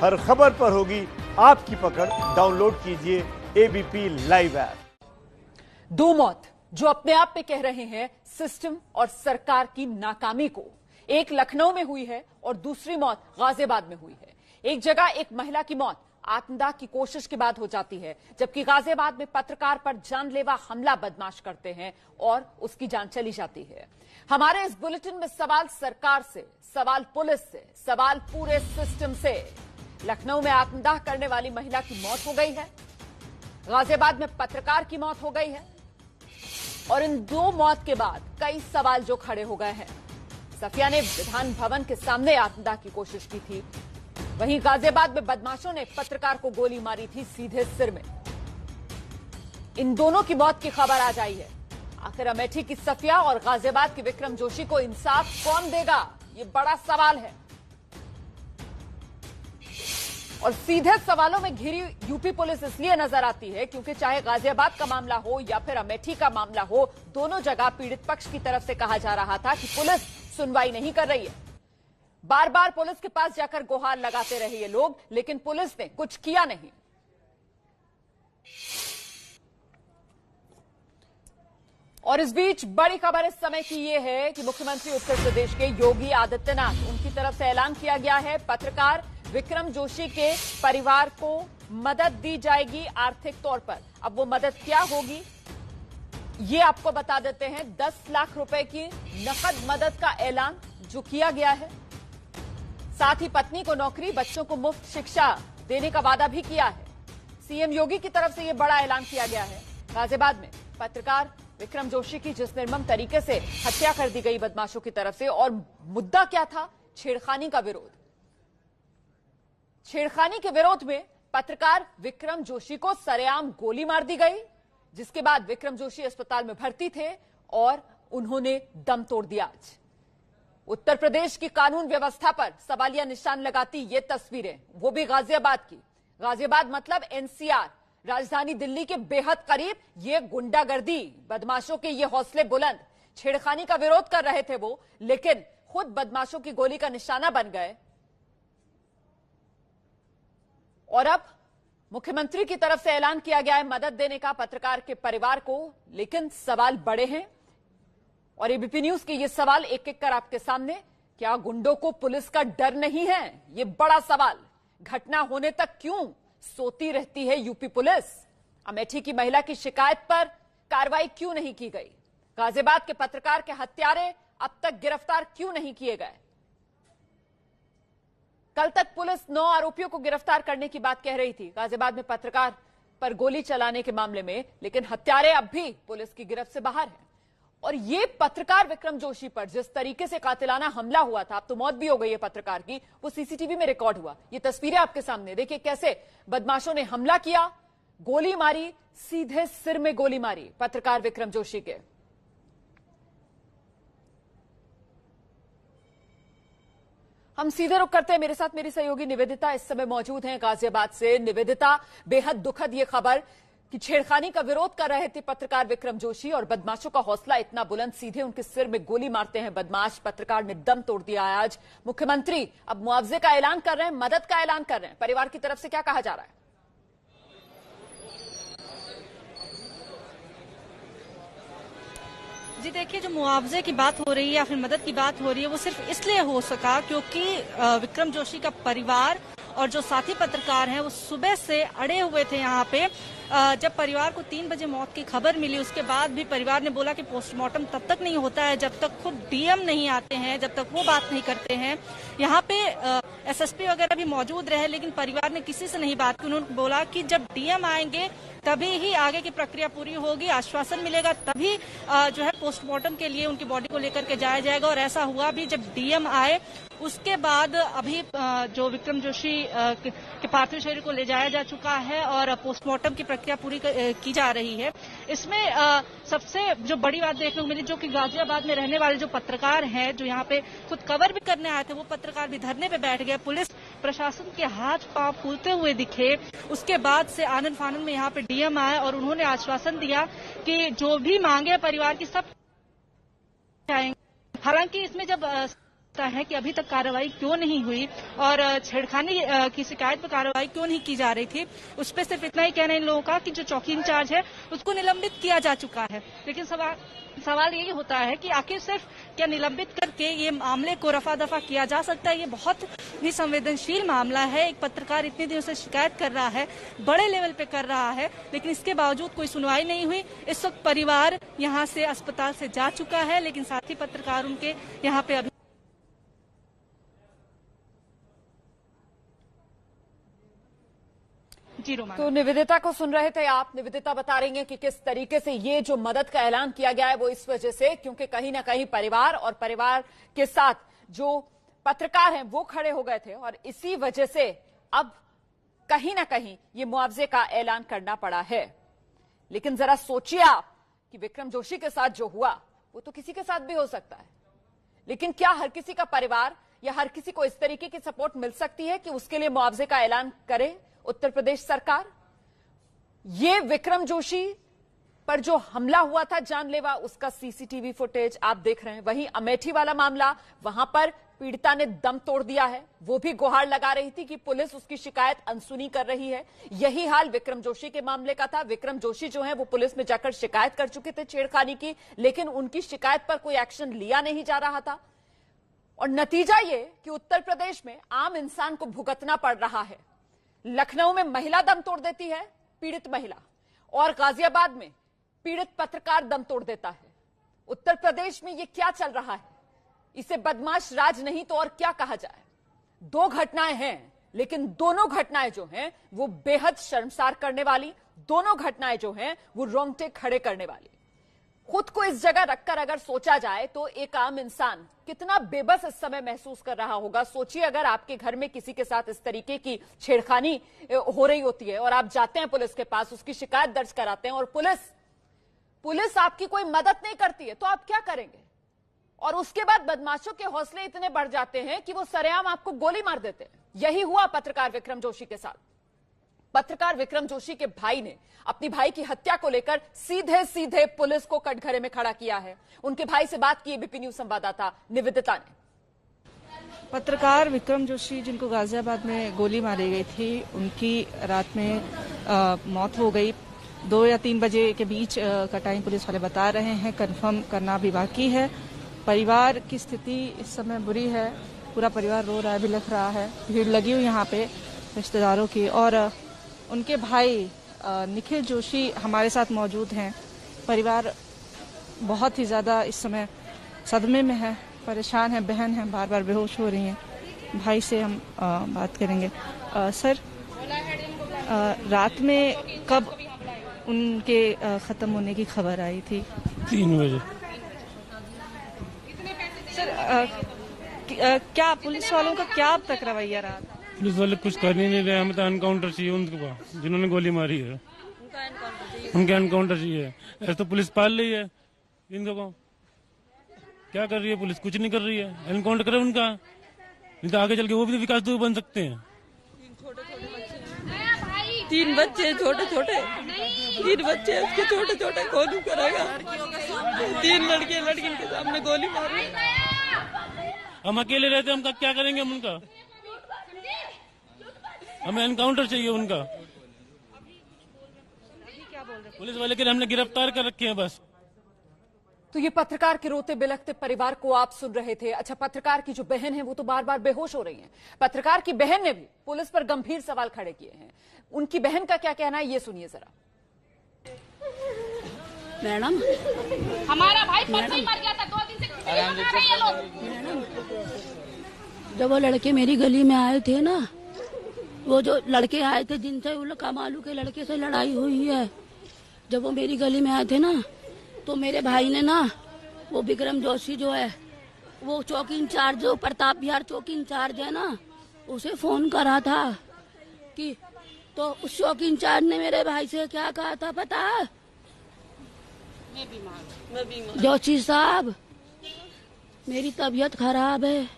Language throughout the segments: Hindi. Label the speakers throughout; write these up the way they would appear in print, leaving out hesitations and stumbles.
Speaker 1: हर खबर पर होगी आपकी पकड़। डाउनलोड कीजिए एबीपी लाइव ऐप।
Speaker 2: दो मौत जो अपने आप में कह रहे हैं सिस्टम और सरकार की नाकामी को। एक लखनऊ में हुई है और दूसरी मौत गाजियाबाद में हुई है। एक जगह एक महिला की मौत आत्मदाह की कोशिश के बाद हो जाती है, जबकि गाजियाबाद में पत्रकार पर जानलेवा हमला बदमाश करते हैं और उसकी जान चली जाती है। हमारे इस बुलेटिन में सवाल सरकार से, सवाल पुलिस से, सवाल पूरे सिस्टम से। लखनऊ में आत्मदाह करने वाली महिला की मौत हो गई है, गाजियाबाद में पत्रकार की मौत हो गई है और इन दो मौत के बाद कई सवाल जो खड़े हो गए हैं। सफिया ने विधान भवन के सामने आत्मदाह की कोशिश की थी, वहीं गाजियाबाद में बदमाशों ने पत्रकार को गोली मारी थी सीधे सिर में। इन दोनों की मौत की खबर आज आई है। आखिर अमेठी की सफिया और गाजियाबाद के विक्रम जोशी को इंसाफ कौन देगा, ये बड़ा सवाल है। और सीधे सवालों में घिरी यूपी पुलिस इसलिए नजर आती है क्योंकि चाहे गाजियाबाद का मामला हो या फिर अमेठी का मामला हो, दोनों जगह पीड़ित पक्ष की तरफ से कहा जा रहा था कि पुलिस सुनवाई नहीं कर रही है। बार बार पुलिस के पास जाकर गुहार लगाते रहे ये लोग, लेकिन पुलिस ने कुछ किया नहीं। और इस बीच बड़ी खबर इस समय की ये है कि मुख्यमंत्री उत्तर प्रदेश के योगी आदित्यनाथ, उनकी तरफ से ऐलान किया गया है पत्रकार विक्रम जोशी के परिवार को मदद दी जाएगी आर्थिक तौर पर। अब वो मदद क्या होगी ये आपको बता देते हैं। 10 लाख रुपए की नकद मदद का ऐलान जो किया गया है, साथ ही पत्नी को नौकरी, बच्चों को मुफ्त शिक्षा देने का वादा भी किया है। सीएम योगी की तरफ से यह बड़ा ऐलान किया गया है। गाजियाबाद में पत्रकार विक्रम जोशी की जिस निर्मम तरीके से हत्या कर दी गई बदमाशों की तरफ से, और मुद्दा क्या था? छेड़खानी का विरोध। छेड़खानी के विरोध में पत्रकार विक्रम जोशी को सरेआम गोली मार दी गई, जिसके बाद विक्रम जोशी अस्पताल में भर्ती थे और उन्होंने दम तोड़ दिया। आज उत्तर प्रदेश की कानून व्यवस्था पर सवालिया निशान लगाती ये तस्वीरें, वो भी गाजियाबाद की। गाजियाबाद मतलब एनसीआर, राजधानी दिल्ली के बेहद करीब। ये गुंडागर्दी, बदमाशों के ये हौसले बुलंद। छेड़खानी का विरोध कर रहे थे वो, लेकिन खुद बदमाशों की गोली का निशाना बन गए। और अब मुख्यमंत्री की तरफ से ऐलान किया गया है मदद देने का पत्रकार के परिवार को, लेकिन सवाल बड़े हैं और एबीपी न्यूज के ये सवाल एक एक कर आपके सामने। क्या गुंडों को पुलिस का डर नहीं है? ये बड़ा सवाल। घटना होने तक क्यों सोती रहती है यूपी पुलिस? अमेठी की महिला की शिकायत पर कार्रवाई क्यों नहीं की गई? गाजियाबाद के पत्रकार के हत्यारे अब तक गिरफ्तार क्यों नहीं किए गए? कल तक पुलिस 9 आरोपियों को गिरफ्तार करने की बात कह रही थी गाजियाबाद में पत्रकार पर गोली चलाने के मामले में, लेकिन हत्यारे अब भी पुलिस की गिरफ्त से बाहर हैं। और ये पत्रकार विक्रम जोशी पर जिस तरीके से कातिलाना हमला हुआ था, अब तो मौत भी हो गई है पत्रकार की, वो सीसीटीवी में रिकॉर्ड हुआ। ये तस्वीरें आपके सामने देखिए, कैसे बदमाशों ने हमला किया, गोली मारी, सीधे सिर में गोली मारी पत्रकार विक्रम जोशी के। हम सीधे रुख करते हैं, मेरे साथ मेरी सहयोगी निवेदिता इस समय मौजूद हैं गाजियाबाद से। निवेदिता, बेहद दुखद ये खबर कि छेड़खानी का विरोध कर रहे थे पत्रकार विक्रम जोशी और बदमाशों का हौसला इतना बुलंद, सीधे उनके सिर में गोली मारते हैं बदमाश। पत्रकार ने दम तोड़ दिया है। आज मुख्यमंत्री अब मुआवजे का ऐलान कर रहे हैं, मदद का ऐलान कर रहे हैं। परिवार की तरफ से क्या कहा जा रहा है?
Speaker 3: जी देखिए, जो मुआवजे की बात हो रही है या फिर मदद की बात हो रही है, वो सिर्फ इसलिए हो सका क्योंकि विक्रम जोशी का परिवार और जो साथी पत्रकार हैं वो सुबह से अड़े हुए थे यहाँ पे। जब परिवार को 3 बजे मौत की खबर मिली, उसके बाद भी परिवार ने बोला कि पोस्टमार्टम तब तक नहीं होता है जब तक खुद डीएम नहीं आते हैं, जब तक वो बात नहीं करते हैं। यहाँ पे एसएसपी वगैरह भी मौजूद रहे, लेकिन परिवार ने किसी से नहीं बात की। उन्होंने बोला कि जब डीएम आएंगे तभी ही आगे की प्रक्रिया पूरी होगी, आश्वासन मिलेगा तभी जो है पोस्टमार्टम के लिए उनकी बॉडी को लेकर के जाया जाएगा। और ऐसा हुआ भी, जब डीएम आए उसके बाद अभी जो विक्रम जोशी के पार्थिव शरीर को ले जाया जा चुका है और पोस्टमार्टम की प्रक्रिया पूरी की जा रही है। इसमें सबसे जो बड़ी बात देखने को मिली, जो कि गाजियाबाद में रहने वाले जो पत्रकार हैं, जो यहाँ पे खुद कवर भी करने आए थे, वो पत्रकार भी धरने पे बैठ गए। पुलिस प्रशासन के हाथ पांव फूलते हुए दिखे। उसके बाद से आनन फानन में यहाँ पे डीएम आए और उन्होंने आश्वासन दिया कि जो भी मांगे परिवार की सब जाएंगे। हालांकि इसमें जब है कि अभी तक कार्रवाई क्यों नहीं हुई और छेड़खानी की शिकायत पर कार्रवाई क्यों नहीं की जा रही थी। उस पर सिर्फ इतना ही कहना है इन लोगों का कि जो चौकी इंचार्ज है उसको निलंबित किया जा चुका है। लेकिन सवाल यही होता है कि आखिर सिर्फ क्या निलंबित करके ये मामले को रफा दफा किया जा सकता है? ये बहुत ही संवेदनशील मामला है। एक पत्रकार इतने दिनों से शिकायत कर रहा है, बड़े लेवल पे कर रहा है, लेकिन इसके बावजूद कोई सुनवाई नहीं हुई। इस वक्त परिवार यहाँ से अस्पताल से जा चुका है, लेकिन साथी पत्रकार उनके यहाँ पे अभी
Speaker 2: तो निवेदिता को सुन रहे थे आप। निवेदिता बता रही हैं कि किस तरीके से ये जो मदद का ऐलान किया गया है वो इस वजह से क्योंकि कहीं ना कहीं परिवार और परिवार के साथ जो पत्रकार हैं वो खड़े हो गए थे और इसी वजह से अब कहीं ना कहीं ये मुआवजे का ऐलान करना पड़ा है। लेकिन जरा सोचिए आप कि विक्रम जोशी के साथ जो हुआ वो तो किसी के साथ भी हो सकता है, लेकिन क्या हर किसी का परिवार या हर किसी को इस तरीके की सपोर्ट मिल सकती है कि उसके लिए मुआवजे का ऐलान करे उत्तर प्रदेश सरकार? ये विक्रम जोशी पर जो हमला हुआ था जानलेवा, उसका सीसीटीवी फुटेज आप देख रहे हैं। वहीं अमेठी वाला मामला, वहां पर पीड़िता ने दम तोड़ दिया है। वो भी गुहार लगा रही थी कि पुलिस उसकी शिकायत अनसुनी कर रही है। यही हाल विक्रम जोशी के मामले का था। विक्रम जोशी जो है वो पुलिस में जाकर शिकायत कर चुके थे छेड़खानी की, लेकिन उनकी शिकायत पर कोई एक्शन लिया नहीं जा रहा था। और नतीजा ये कि उत्तर प्रदेश में आम इंसान को भुगतना पड़ रहा है। लखनऊ में महिला दम तोड़ देती है, पीड़ित महिला, और गाजियाबाद में पीड़ित पत्रकार दम तोड़ देता है। उत्तर प्रदेश में ये क्या चल रहा है? इसे बदमाश राज नहीं तो और क्या कहा जाए। दो घटनाएं हैं, लेकिन दोनों घटनाएं जो हैं वो बेहद शर्मसार करने वाली, दोनों घटनाएं जो हैं वो रोंगटे खड़े करने वाली। खुद को इस जगह रखकर अगर सोचा जाए तो एक आम इंसान कितना बेबस इस समय महसूस कर रहा होगा। सोचिए अगर आपके घर में किसी के साथ इस तरीके की छेड़खानी हो रही होती है और आप जाते हैं पुलिस के पास, उसकी शिकायत दर्ज कराते हैं और पुलिस आपकी कोई मदद नहीं करती है, तो आप क्या करेंगे? और उसके बाद बदमाशों के हौसले इतने बढ़ जाते हैं कि वो सरेआम आपको गोली मार देते हैं। यही हुआ पत्रकार विक्रम जोशी के साथ। पत्रकार विक्रम जोशी के भाई ने अपनी भाई की हत्या को लेकर सीधे सीधे पुलिस को कटघरे में खड़ा किया है। उनके भाई से बात की एबीपी न्यूज संवाददाता निवेदिता ने।
Speaker 3: पत्रकार विक्रम जोशी जिनको गाजियाबाद में गोली मारी गई थी, उनकी रात में मौत हो गई। 2 या 3 बजे के बीच का टाइम पुलिस वाले बता रहे हैं, कंफर्म करना भी बाकी है। परिवार की स्थिति इस समय बुरी है, पूरा परिवार रो रहा है, बिलख रहा है। भीड़ लगी हुई यहाँ पे रिश्तेदारों की, और उनके भाई निखिल जोशी हमारे साथ मौजूद हैं। परिवार बहुत ही ज्यादा इस समय सदमे में है, परेशान है, बहन है बार बार बेहोश हो रही हैं। भाई से हम बात करेंगे। सर, रात में कब उनके खत्म होने की खबर आई थी?
Speaker 4: 3 बजे।
Speaker 3: सर, क्या पुलिस वालों का क्या अब तक रवैया रहा था?
Speaker 4: पुलिस वाले कुछ कर ही नहीं रहे। हमें तो एनकाउंटर चाहिए उनको, जिन्होंने गोली मारी है उनका एनकाउंटर चाहिए। ऐसे तो पुलिस पाल रही है इनको को। क्या कर रही है पुलिस? कुछ नहीं कर रही है। एनकाउंटर करे उनका, नहीं तो आगे चल के वो भी तो विकास दुबे बन सकते हैं।
Speaker 5: 3 बच्चे छोटे छोटे, 3 बच्चे उसके छोटे छोटे, गोली करेगा। 3 लड़कियों के सामने गोली मारी।
Speaker 4: हम अकेले रहते, हम क्या करेंगे हम उनका? हमें एनकाउंटर चाहिए उनका। पुलिस वाले के हमने गिरफ्तार कर रखे हैं बस।
Speaker 2: तो ये पत्रकार के रोते बिलखते परिवार को आप सुन रहे थे। अच्छा, पत्रकार की जो बहन है वो तो बार बार बेहोश हो रही हैं। पत्रकार की बहन ने भी पुलिस पर गंभीर सवाल खड़े किए हैं। उनकी बहन का क्या कहना है ये सुनिए जरा।
Speaker 5: मैडम,
Speaker 6: हमारा भाई परसों ही मर गया था, 2 दिन से खिचड़ी बना रहे हैं लोग।
Speaker 5: मैडम, जब वो लड़के मेरी गली में आए थे ना, वो जो लड़के आए थे जिनसे वो कमालू के लड़के से लड़ाई हुई है, जब वो मेरी गली में आए थे ना, तो मेरे भाई ने ना, वो विक्रम जोशी जो है, वो चौकी इंचार्ज, जो प्रताप बिहार चौकी इंचार्ज है ना, उसे फोन करा था कि, तो उस चौकी इंचार्ज ने मेरे भाई से क्या कहा था पता है? मैं बीमार। जोशी साहब, मेरी तबीयत खराब है,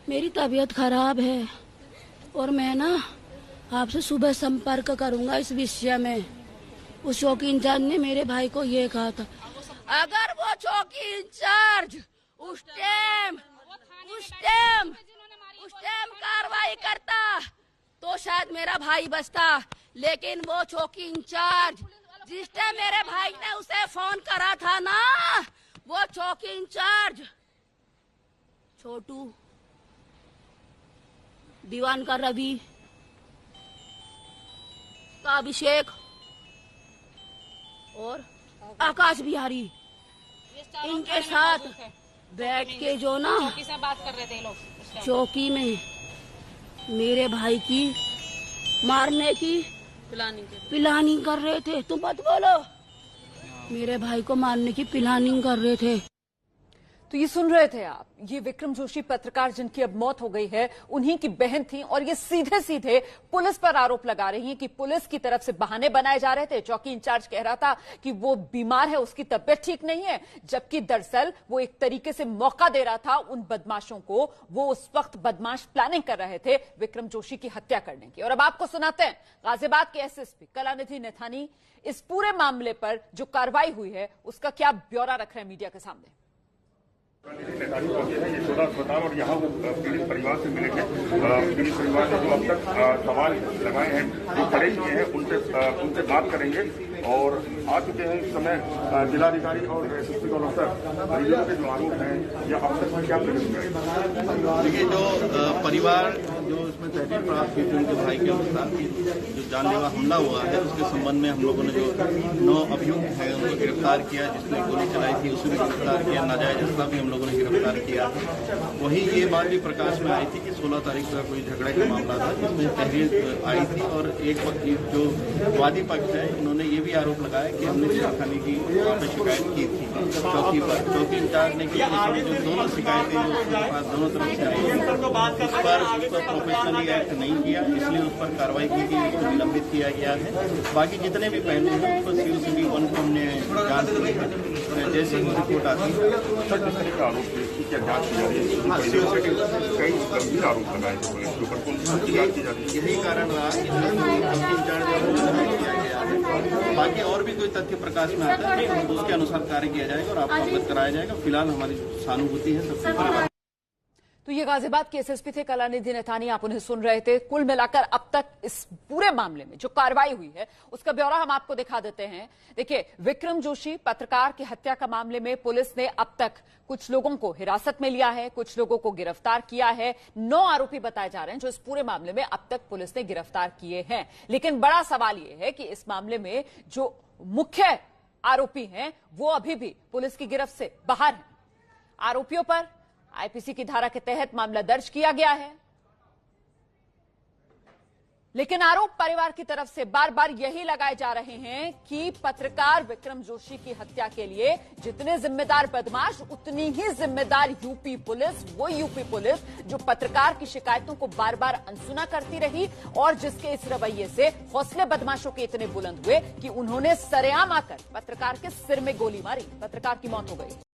Speaker 5: मेरी तबीयत खराब है, और मैं ना आपसे सुबह संपर्क करूंगा इस विषय में। उस चौकी इंचार्ज ने मेरे भाई को ये कहा था। अगर वो चौकी इंचार्ज उस टाइम कार्रवाई करता तो शायद मेरा भाई बचता, लेकिन वो चौकी इंचार्ज जिस टाइम मेरे भाई ने उसे फोन करा था ना, वो चौकी इंचार्ज छोटू, दीवान का रवि, का अभिषेक और आकाश बिहारी, इनके साथ बैठ के जो ना
Speaker 6: चौकी से बात कर रहे थे लोग।
Speaker 5: चौकी में मेरे भाई की मारने की प्लानिंग कर रहे थे। तुम मत बोलो, मेरे भाई को मारने की प्लानिंग कर रहे थे।
Speaker 2: तो ये सुन रहे थे आप, ये विक्रम जोशी पत्रकार जिनकी अब मौत हो गई है, उन्हीं की बहन थी और ये सीधे सीधे पुलिस पर आरोप लगा रही हैं कि पुलिस की तरफ से बहाने बनाए जा रहे थे। चौकी इंचार्ज कह रहा था कि वो बीमार है, उसकी तबियत ठीक नहीं है, जबकि दरअसल वो एक तरीके से मौका दे रहा था उन बदमाशों को। वो उस वक्त बदमाश प्लानिंग कर रहे थे विक्रम जोशी की हत्या करने की। और अब आपको सुनाते हैं गाजियाबाद के एसएसपी कलानिधि नैथानी इस पूरे मामले पर जो कार्रवाई हुई है उसका क्या ब्यौरा रख रहे हैं मीडिया के सामने।
Speaker 7: नैथानी पहुंचे हैं ये 16 अस्पताल और यहाँ वो पीड़ित परिवार से मिलेंगे। पीड़ित परिवार ने जो अब तक सवाल लगाए हैं, जो खड़े किए हैं, उनसे बात करेंगे। और आ चुके हैं इस समय जिलाधिकारी और एसएसपी कमिश्नर। परिजनों के जो आरोप हैं या अब तक क्या प्रगति?
Speaker 8: देखिए, जो परिवार जो इसमें तहरीर प्राप्त की थी उनके भाई के अनुसार जो जानलेवा हमला हुआ है उसके संबंध में हम लोगों ने जो 9 अभियुक्त हैं उनको गिरफ्तार किया। जिसने गोली चलाई थी उसे भी गिरफ्तार किया, नाजायज असला भी हम लोगों ने गिरफ्तार किया। वहीं ये बात भी प्रकाश में आई थी कि 16 तारीख का कोई झगड़े का मामला था जिसमें तहरीर आई थी और एक जो वादी पक्ष है उन्होंने ये भी आरोप लगाया कि हमने छेड़खानी की वहाँ पर शिकायत की थी चौकी पर। चौकी इंचार्ज ने की जो दोनों शिकायतें जो उसके पास दोनों तरफ से आई उस पर प्रोफेशनली एक्ट नहीं किया, इसलिए उस पर कार्रवाई की गई, उसको निलंबित किया गया है। बाकी जितने भी पहलू हैं उस पर COCB 1 को हमने जांच की है। जैसे ही रिपोर्ट आती है
Speaker 7: कई गंभीर आरोप लगाए थे,
Speaker 8: यही कारण रहा चौकी इंचार्ज किया गया है। बाकी और भी कोई तथ्य प्रकाश में आता है तो उसके अनुसार कार्य किया जाएगा और आपको अवगत कराया जाएगा। फिलहाल हमारी सहानुभूति है सबसे परिवार।
Speaker 2: तो ये गाजियाबाद के एसएसपी थे कलानिधि नैथानी, आप उन्हें सुन रहे थे। कुल मिलाकर अब तक इस पूरे मामले में जो कार्रवाई हुई है उसका ब्यौरा हम आपको दिखा देते हैं। देखिए, विक्रम जोशी पत्रकार की हत्या का मामले में पुलिस ने अब तक कुछ लोगों को हिरासत में लिया है, कुछ लोगों को गिरफ्तार किया है। 9 आरोपी बताए जा रहे हैं जो इस पूरे मामले में अब तक पुलिस ने गिरफ्तार किए हैं। लेकिन बड़ा सवाल यह है कि इस मामले में जो मुख्य आरोपी हैं वो अभी भी पुलिस की गिरफ्त से बाहर हैं। आरोपियों पर आईपीसी की धारा के तहत मामला दर्ज किया गया है, लेकिन आरोप परिवार की तरफ से बार बार यही लगाए जा रहे हैं कि पत्रकार विक्रम जोशी की हत्या के लिए जितने जिम्मेदार बदमाश उतनी ही जिम्मेदार यूपी पुलिस। वो यूपी पुलिस जो पत्रकार की शिकायतों को बार बार अनसुना करती रही और जिसके इस रवैये से हौसले बदमाशों के इतने बुलंद हुए कि उन्होंने सरेआम आकर पत्रकार के सिर में गोली मारी, पत्रकार की मौत हो गई।